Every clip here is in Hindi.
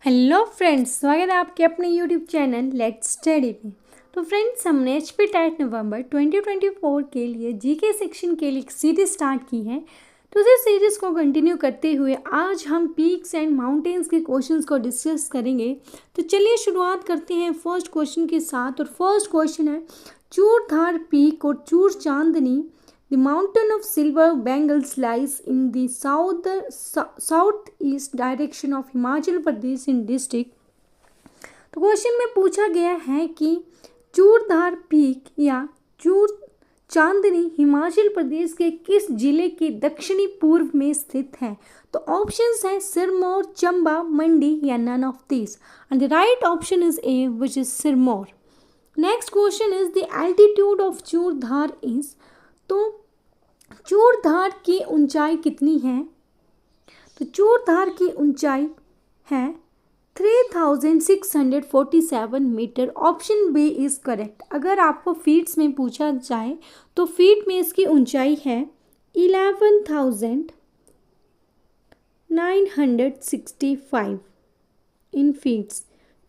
हेलो फ्रेंड्स, स्वागत है आपके अपने यूट्यूब चैनल लेट्स स्टडी में। तो फ्रेंड्स, हमने एचपी टेट नवंबर 2024 के लिए जीके सेक्शन के लिए एक सीरीज स्टार्ट की है। तो इस सीरीज़ को कंटिन्यू करते हुए आज हम पीक्स एंड माउंटेन्स के क्वेश्चंस को डिस्कस करेंगे। तो चलिए शुरुआत करते हैं फर्स्ट क्वेश्चन के साथ। और फर्स्ट क्वेश्चन है, चूरधार पीक और चूर चांदनी The mountain of Silver Bangles lies in the southeast direction of Himachal Pradesh in district। तो क्वेश्चन में पूछा गया है कि चूरधार पीक या चूर चांदनी हिमाचल प्रदेश के किस जिले के दक्षिणी पूर्व में स्थित है। तो ऑप्शंस हैं सिरमौर, चंबा, मंडी या none of this. And the right option is A which is Sirmaur. Next question is the altitude of Churdhar is. तो चूरधार की ऊंचाई कितनी है। तो चूरधार की ऊंचाई है 3647 metre. Option B is correct. अगर आपको फीट्स में पूछा जाए तो फीट में इसकी ऊंचाई है 11,965 इन फीट्स।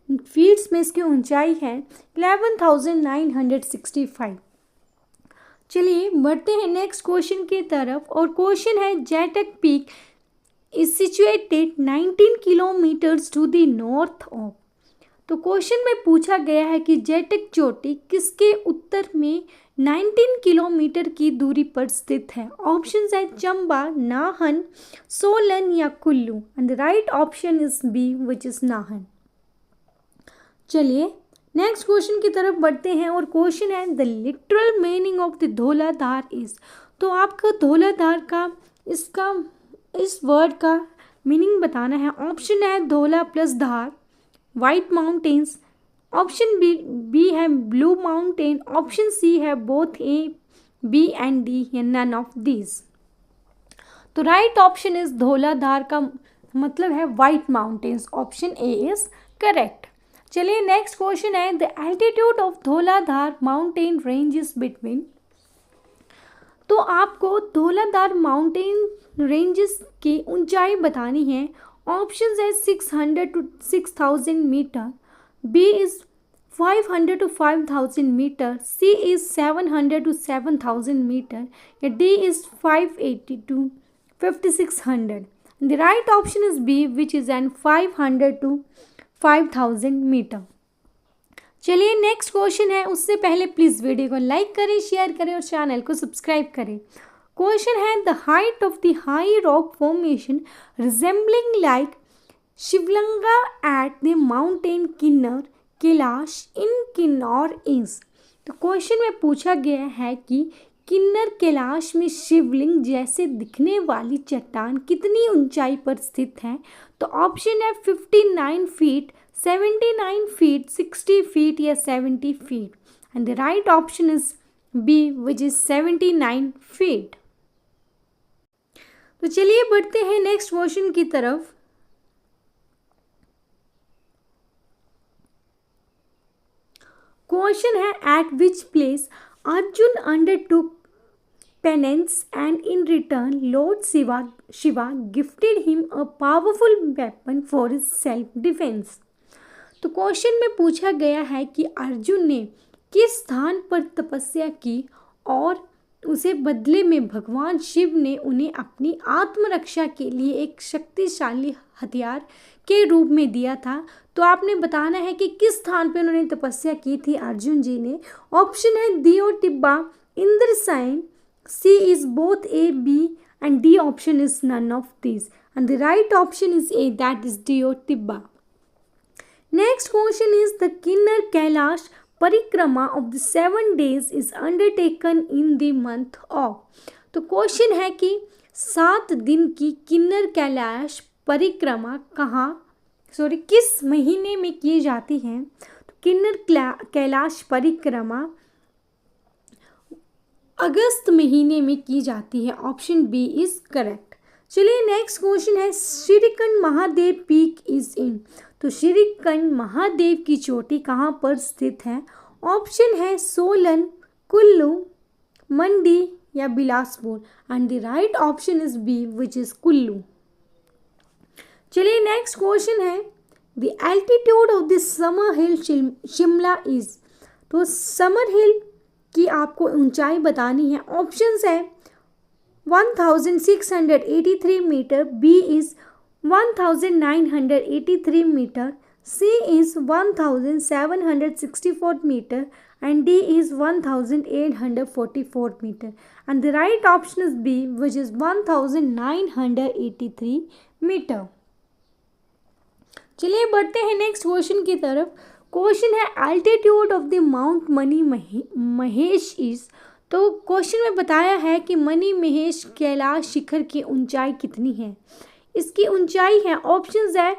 फीट्स में इसकी ऊंचाई है 11,965। चलिए बढ़ते हैं नेक्स्ट क्वेश्चन की तरफ। और क्वेश्चन है, जैटक peak is situated 19 kilometres to the north of. तो क्वेश्चन में पूछा गया है कि जैटक चोटी किसके उत्तर में 19 किलोमीटर की दूरी पर स्थित है। ऑप्शंस है चंबा, नाहन, सोलन या Kullu. And the right option is B which is Nahan. चलिए नेक्स्ट क्वेश्चन की तरफ बढ़ते हैं। और क्वेश्चन है, the literal meaning of the Dhauladhar is. तो आपका धौलाधार का इस वर्ड का मीनिंग बताना है। ऑप्शन है Dhaula plus Dhar, white mountains. Option B है ब्लू माउंटेन। ऑप्शन सी है both A, B and D या नन ऑफ दीज। तो राइट ऑप्शन इज धौलाधार का मतलब है white mountains. Option A is correct. चलिए नेक्स्ट क्वेश्चन है, the altitude of Dhauladhar mountain ranges between. तो आपको धौलाधार माउंटेन रेंजेस की ऊंचाई बतानी है। ऑप्शंस है 600 to 6000 metre, B is 500 to 5000 metre, C is 700 to 7000 metre या D is 580 to 5600। The right option is B which is an 500 to 5000 metre. चलिए नेक्स्ट क्वेश्चन है, उससे पहले प्लीज़ वीडियो को लाइक करें, शेयर करें और चैनल को सब्सक्राइब करें। क्वेश्चन है, the height of the high rock formation resembling like Shivalinga at the mountain Kinner Kailash in Kinnaur is. तो क्वेश्चन में पूछा गया है कि किन्नर कैलाश में शिवलिंग जैसे दिखने वाली चट्टान कितनी ऊंचाई पर स्थित है। तो ऑप्शन है 59 फीट, 79 फीट, 60 फीट या 70 feet. And the right option is B which is 79 feet. तो चलिए बढ़ते हैं नेक्स्ट क्वेश्चन की तरफ। क्वेश्चन है, eight which place Arjun undertook penance and in return Lord Shiva gifted him a powerful weapon for his self defense। तो क्वेश्चन में पूछा गया है कि अर्जुन ने किस स्थान पर तपस्या की और उसे बदले में भगवान शिव ने उन्हें अपनी आत्मरक्षा के लिए एक शक्तिशाली हथियार के रूप में दिया था। तो आपने बताना है कि किस स्थान पर उन्होंने तपस्या की थी अर्जुन जी ने। ऑप्शन है दियो Tibba, Indrasen, C is both A, B and D option is none of these. And the right option is A, that is Dio Tibba. Next question is, the Kinnar Kailash Parikrama of the 7 days is undertaken in the month of। तो क्वेश्चन है कि 7 दिन की किन्नर कैलाश परिक्रमा किस महीने में की जाती है। तो किन्नर कैलाश परिक्रमा अगस्त महीने में की जाती है। Option B is correct. चलिए नेक्स्ट क्वेश्चन है, Shrikhand Mahadev peak is in. तो श्रीकंड महादेव की चोटी कहाँ पर स्थित है। ऑप्शन है सोलन, कुल्लू, मंडी या Bilaspur. And the right option is B which is Kullu. चलिए नेक्स्ट क्वेश्चन है, the altitude of the summer hill Shimla is. तो समर हिल की आपको ऊंचाई बतानी है। ऑप्शंस है 1683 metre, B is 1983 metre, C is 1764 meter and D is 1844 meter, and the right option is B, which is 1983 meter. चलिए बढ़ते हैं नेक्स्ट क्वेश्चन की तरफ। क्वेश्चन है altitude of the mount Mani Mahesh is. तो क्वेश्चन में बताया है कि मनी महेश कैलाश शिखर की ऊंचाई कितनी है। इसकी ऊंचाई है, ऑप्शंस है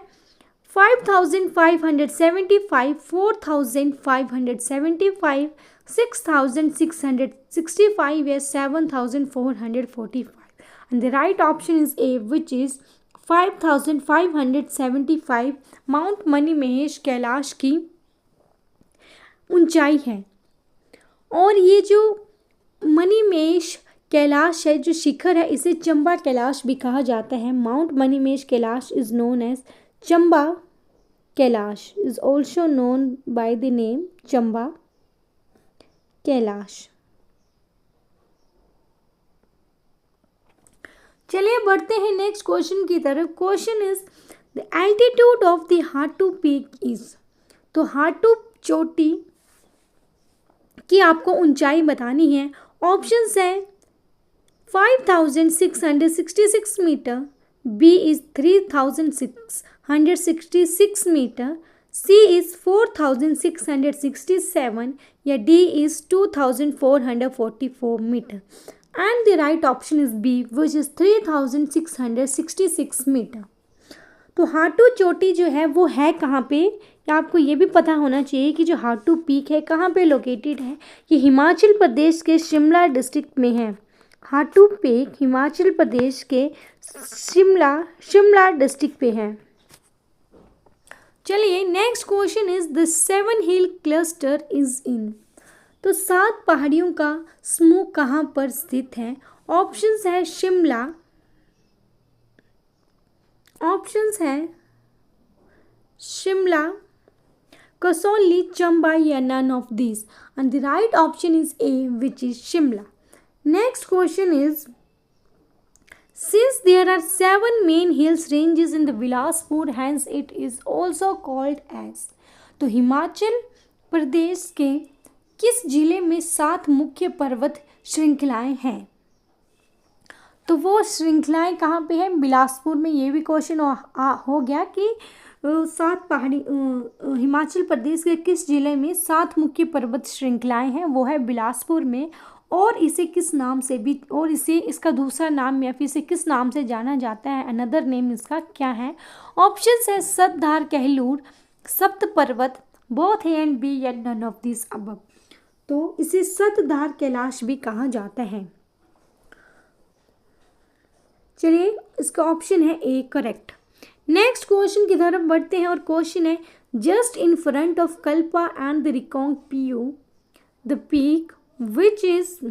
5575, 4575, 6665 या 7445, and the right option is A, which is 5575 mount Mani Mahesh Kailash की ऊंचाई है। और ये जो मनी महेश कैलाश है, जो शिखर है, इसे चंबा कैलाश भी कहा जाता है। Mount Mani Mahesh Kailash is known as Chamba Kailash, is also known by the name Chamba Kailash. चलिए बढ़ते हैं नेक्स्ट क्वेश्चन की तरफ। Question is the altitude of the Hatu peak is. तो हाटू चोटी की आपको ऊंचाई बतानी है। ऑप्शंस है 5666 metre, B is 3666 meter, C is 4667 या D is 2444 meter, and the right option is B, which is 3666 meter. तो हाटू चोटी जो है वो है कहाँ पे, या आपको ये भी पता होना चाहिए कि जो हाटू पीक है कहाँ पे लोकेटेड है। ये हिमाचल प्रदेश के शिमला डिस्ट्रिक्ट में है। हाटू पीक हिमाचल प्रदेश के शिमला डिस्ट्रिक्ट पे है। चलिए next question is the 7 hill cluster is in. तो 7 पहाड़ियों का समूह कहाँ पर स्थित है। ऑप्शंस है शिमला, ऑप्शंस है शिमला, कसौली, चंबा या none of this, and the right option is A, which is Shimla. Next question is, since there are 7 main hills ranges in the Bilaspur, hence it is also called as। तो हिमाचल प्रदेश के किस जिले में 7 मुख्य पर्वत श्रृंखलाएं हैं। तो वो श्रृंखलाएं कहाँ पे हैं, बिलासपुर में। ये भी क्वेश्चन हो गया कि 7 पहाड़ी हिमाचल प्रदेश के किस जिले में 7 मुख्य पर्वत श्रृंखलाएं हैं, वो है बिलासपुर में। और इसे किस नाम से भी, और इसे इसका दूसरा नाम या फिर इसे किस नाम से जाना जाता है, अनदर नेम इसका क्या है। ऑप्शंस है सतधार, कहलूर, सप्त पर्वत, बोथ ए एंड बी या नन ऑफ दिस अबव। तो इसे सतधार कैलाश भी कहा जाता है। चलिए इसका ऑप्शन है ए करेक्ट। नेक्स्ट क्वेश्चन की तरफ बढ़ते हैं और क्वेश्चन है just in front of Kalpa and the Reckong Peo the peak which is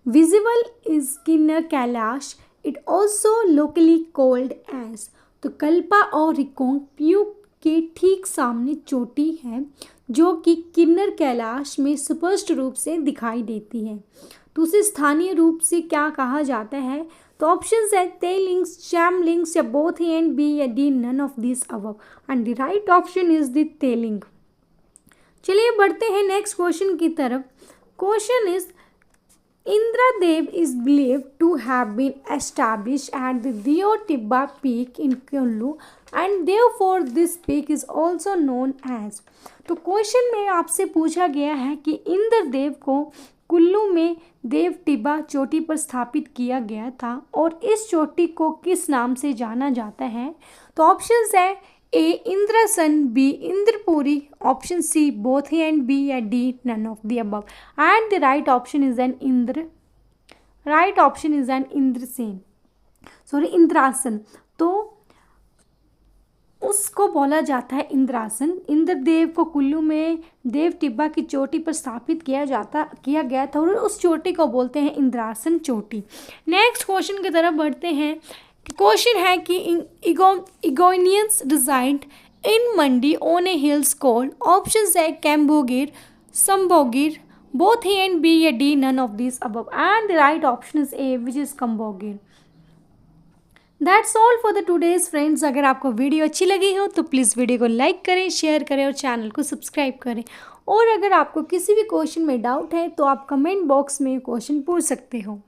visible is Kinnar Kailash, it also locally called as। तो कल्पा और रिकोंगपियो के ठीक सामने चोटी है जो कि किन्नर कैलाश में स्पष्ट रूप से दिखाई देती है। तो उसे स्थानीय रूप से क्या कहा जाता है। तो ऑप्शंस है तेलिंग्स, चैमलिंग्स या बोथ ए एंड बी या D none of this above, and the right option is the तेलिंग। चलिए बढ़ते हैं नेक्स्ट क्वेश्चन की तरफ। Question is Indradev is believed to have been established at the Deo Tibba peak in Kullu and therefore this peak is also known as. तो क्वेश्चन में आपसे पूछा गया है कि इंद्रदेव को कुल्लू में देव टिब्बा चोटी पर स्थापित किया गया था और इस चोटी को किस नाम से जाना जाता है। तो ऑप्शंस है A Indrasan, B Indrapuri, option C both A and B या D none of the above, and the right option is an Indrasan. तो उसको बोला जाता है इंद्रासन। इंद्रदेव को कुल्लू में देव टिब्बा की चोटी पर स्थापित किया गया था और उस चोटी को बोलते हैं इंद्रासन चोटी। नेक्स्ट क्वेश्चन की तरफ बढ़ते हैं। क्वेश्चन है कि इगोनियंस resided in Mandi on a hills called, options है कैम्बोगिर, संबोगिर, both A and B या D, none of these above, and the right option is A, which is Kambogir. That's all for the today's friends. अगर आपको वीडियो अच्छी लगी हो तो प्लीज़ वीडियो को लाइक करें, शेयर करें और चैनल को सब्सक्राइब करें। और अगर आपको किसी भी क्वेश्चन में डाउट है तो आप कमेंट बॉक्स में क्वेश्चन पूछ सकते हो।